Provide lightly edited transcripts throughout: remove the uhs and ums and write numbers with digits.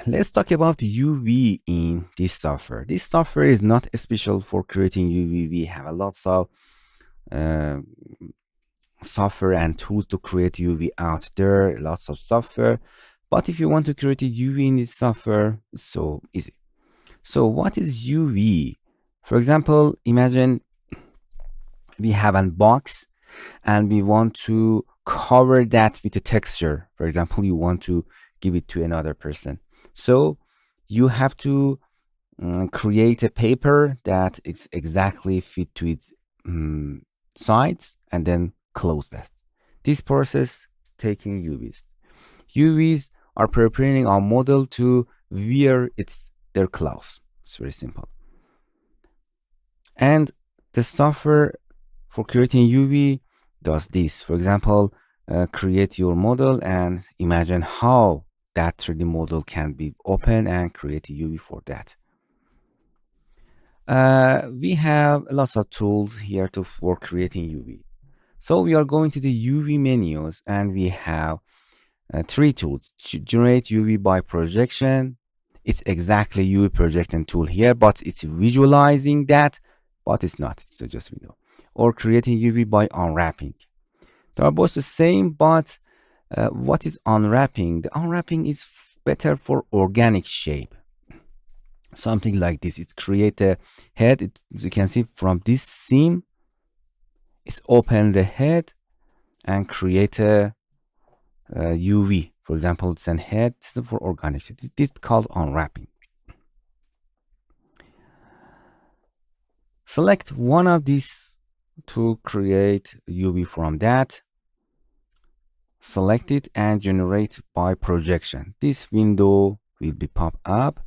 let's talk about UV in this software. This software is not special for creating UV. We have a lots of uh, software and tools to create UV out there, lots of software. But if you want to create a UV in this software, it's so easy. So what is UV? For example, imagine we have a box and we want to cover that with a texture. For example, you want to give it to another person. So you have to create a paper that is exactly fit to its sides and then close that. This process is taking UVs. UVs are preparing our model to wear their clothes. It's very simple. And the software for creating UV does this. For example, create your model and imagine how that 3D model can be open and create a UV for that. We have lots of tools here for creating UV. So we are going to the UV menus and we have 3 tools. Generate UV by projection. It's exactly UV projection tool here, but it's visualizing that, but it's not. It's just window. Or creating UV by unwrapping. They are both the same, but what is unwrapping? The unwrapping is better for organic shape. Something like this. It creates a head. As you can see from this seam, it's open the head and create a UV. For example, it's an head. This is for organic shape. This is called unwrapping. Select one of these to create UV from that. Select it and generate by projection. This window will be pop up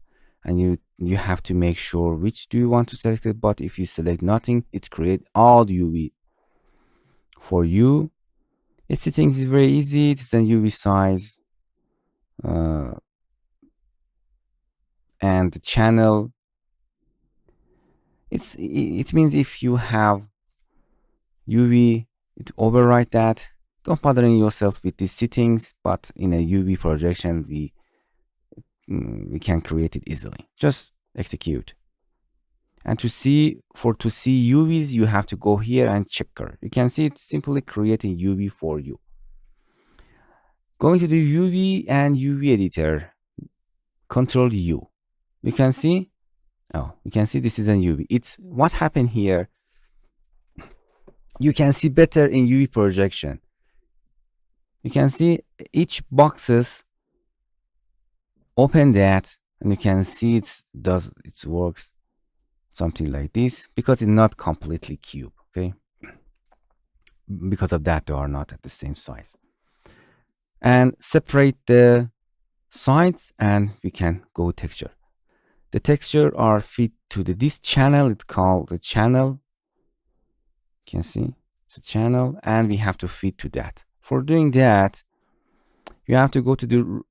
and you have to make sure which do you want to select it, but if you select nothing, it creates all UV for you. Its settings is very easy. It's a UV size and the channel. It means if you have UV, it override that. Don't bothering yourself with these settings, but in a UV projection, we can create it easily. Just execute. And to see UVs, you have to go here and checker. You can see it's simply creating UV for you. Going to the UV and UV editor, Control U. You can see, this is a UV. It's what happened here. You can see better in UV projection. You can see each boxes. Open that, and you can see it works something like this because it's not completely cube. Okay, because of that they are not at the same size. And separate the sides, and we can go texture. The texture are fit to this channel. It's called the channel. You can see it's a channel, and we have to fit to that. For doing that, you have to go to the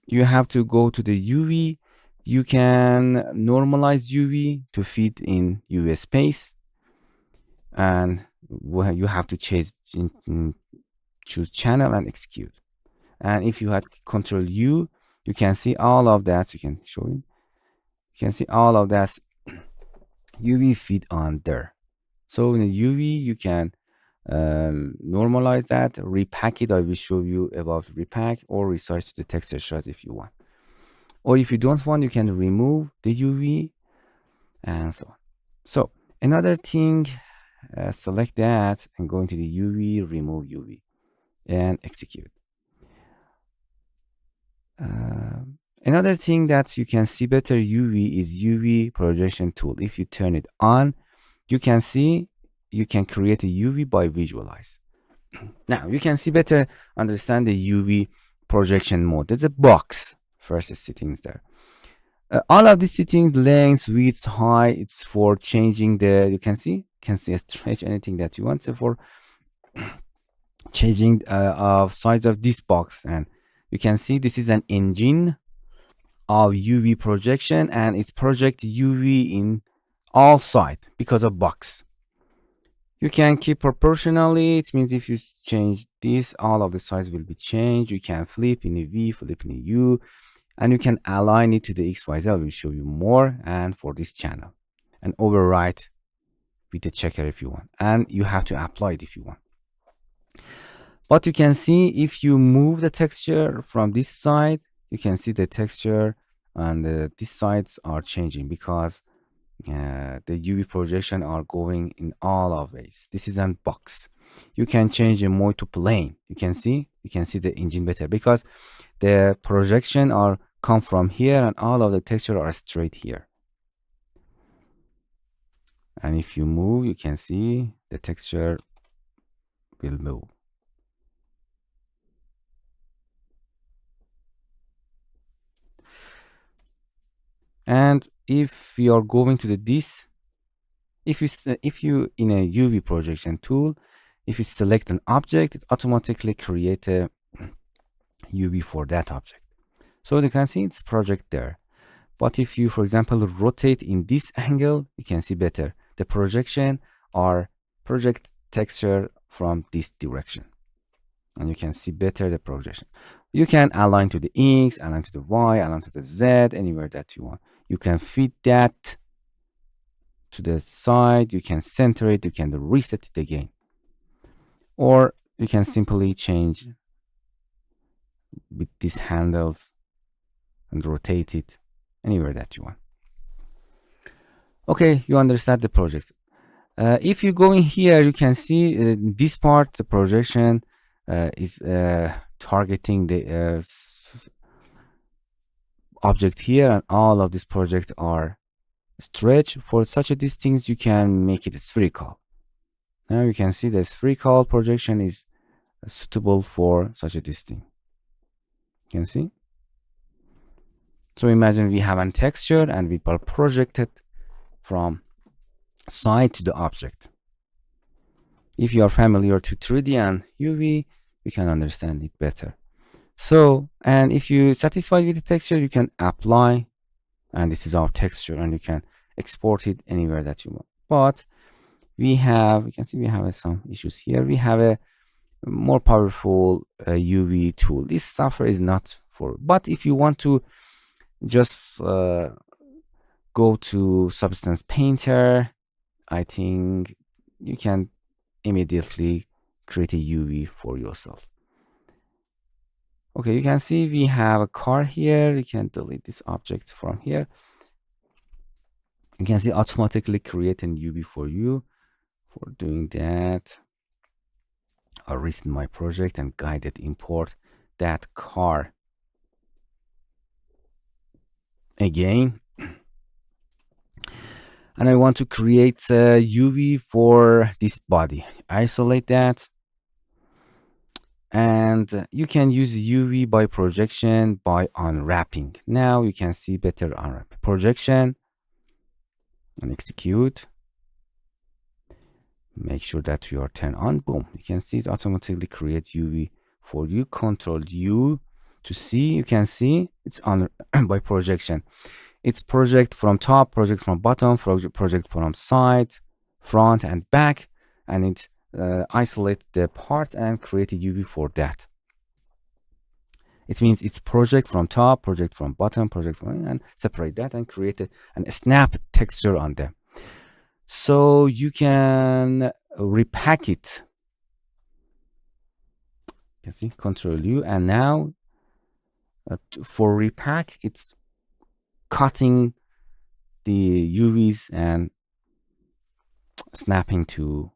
you have to go to the UV. You can normalize UV to fit in UV space, and you have to choose channel and execute. And if you had Control U, you can see all of that. You can show it. You can see all of that UV fit on there. So in the UV, you can normalize that, repack it. I will show you about repack, or resize the texture shots if you want. Or if you don't want, you can remove the UV and so on. So another thing, select that and go into the UV, remove UV and execute. Another thing that you can see better UV is UV projection tool. If you turn it on, you can see you can create a UV by visualize. Now you can see better, understand the UV projection mode. There's a box first settings there. All of these settings, length, width, height, it's for changing the, you can see stretch anything that you want. So for changing of size of this box, and you can see this is an engine of UV projection, and it's project UV in all sides because of box. You can keep proportionally. It means if you change this, all of the sides will be changed. You can flip in a V, flip in a U. and you can align it to the XYZ. I will show you more, and for this channel, and overwrite with the checker if you want, and you have to apply it if you want. But you can see if you move the texture from this side, you can see the texture and these sides are changing because the UV projection are going in all of ways. This is a box. You can change the mode to plane. You can see the engine better because the projection are come from here and all of the texture are straight here. And if you move, you can see the texture will move. And if you are going to this, if you in a UV projection tool, if you select an object, it automatically creates a UV for that object. So you can see it's project there. But if you, for example, rotate in this angle, you can see better. The projection or project texture from this direction. And you can see better the projection. You can align to the X, align to the Y, align to the Z, anywhere that you want. You can fit that to the side. You can center it. You can reset it again. Or you can simply change with these handles and rotate it anywhere that you want. Okay, you understand the project. If you go in here, you can see this part, the projection is targeting the object here, and all of these projects are stretched. For such a distance, you can make it spherical. Now you can see the spherical projection is suitable for such a distance. You can see. So imagine we have a texture and we are projected from side to the object. If you are familiar to 3D and UV, you can understand it better. So, and if you satisfied with the texture, you can apply, and this is our texture, and you can export it anywhere that you want. But we have, you can see we have some issues here. We have a more powerful UV tool. This software is not for, but if you want to just go to Substance Painter, I think you can immediately create a UV for yourself. Okay, you can see we have a car here. You can delete this object from here. You can see automatically create an UV for you. For doing that, I'll reset my project and guided import that car again. And I want to create a UV for this body. Isolate that. And you can use UV by projection by unwrapping. Now you can see better unwrap. Projection and execute. Make sure that you are turned on. Boom. You can see it automatically create UV for you. Control U to see. You can see it's on by projection. It's project from top, project from bottom, project from side, front, and back, and it isolate the part and create a UV for that. It means it's project from top, project from bottom, project from, and separate that and create a snap texture on them. So you can repack it. You can see Control U, and now for repack, it's cutting the UVs and snapping to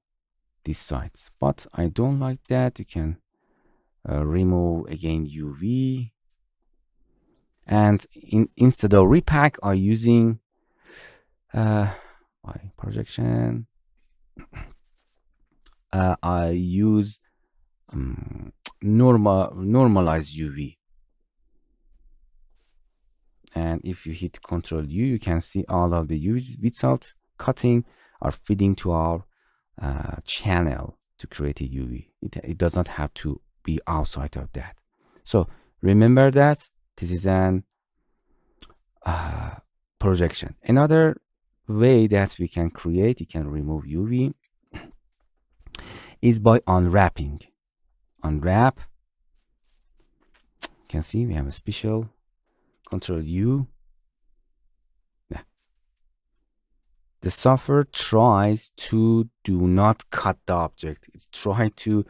these sides. But I don't like that. You can remove again UV, and instead of repack, I'm using my projection. I use normalized UV. And if you hit Control U, you can see all of the UVs without cutting are feeding to our channel to create a UV. It does not have to be outside of that. So remember that this is an projection. Another way that we can create, you can remove UV, is by unwrapping. Unwrap. You can see we have a special Control U. Yeah. The software tries to do not cut the object. It's trying to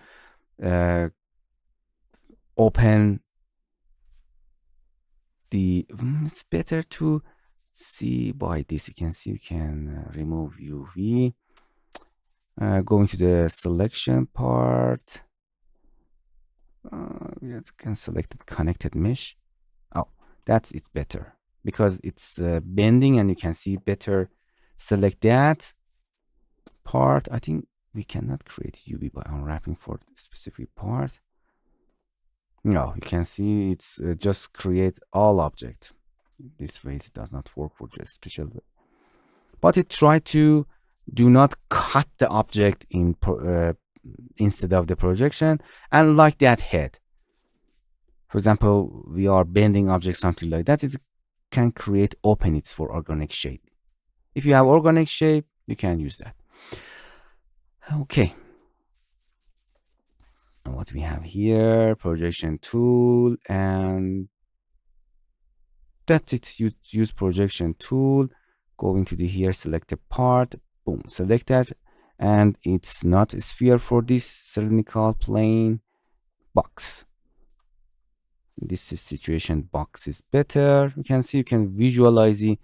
open the. It's better to see by this. You can see you can remove UV. Going to the selection part. We can select connected mesh. Oh, that's it's better because it's bending and you can see better. Select that part. I think we cannot create UV by unwrapping for the specific part. No, you can see it's just create all object. This way it does not work for just special way. But it try to do not cut the object in instead of the projection, and like that head. For example, we are bending object, something like that. It can create openings for organic shape. If you have organic shape, you can use that. Okay. And what we have here, projection tool, and that's it. You use projection tool, go into the here, select a part, boom, select that, and it's not a sphere for this cylindrical plane box. In this situation, box is better. You can see, you can visualize the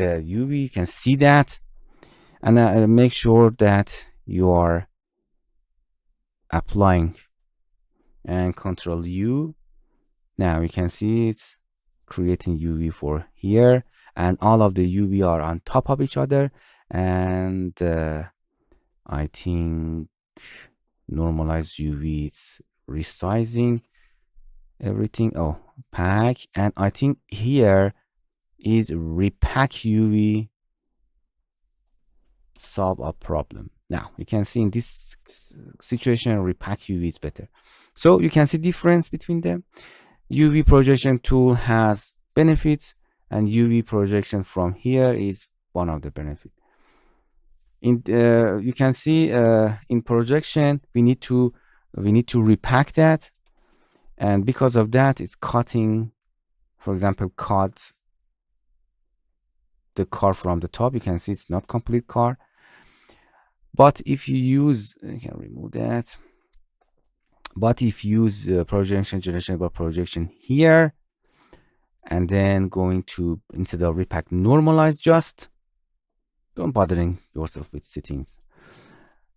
UV. You can see that, and make sure that you are applying, and Control U. Now you can see it's creating UV for here, and all of the UV are on top of each other, and I think normalize UV, it's resizing everything. Oh, pack, and I think here is repack UV solve a problem. Now you can see in this situation repack UV is better. So you can see difference between them. UV projection tool has benefits, and UV projection from here is one of the benefits. You can see in projection we need to repack that, and because of that it's cutting. For example, cut the car from the top. You can see it's not complete car. But if you use, you can remove that. But if you use projection generation by projection here, and then going to, instead of repack, normalize just, don't bothering yourself with settings.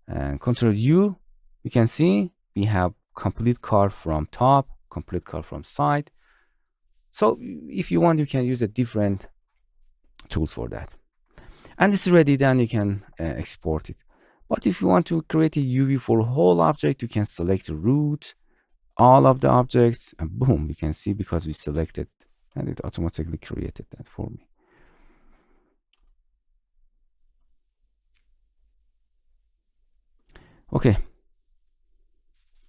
And Control U, you can see we have complete car from top, complete car from side. So if you want, you can use a different tools for that. And it's ready, then you can export it. But if you want to create a UV for whole object, you can select root, all of the objects, and boom, you can see because we selected, and it automatically created that for me. Okay,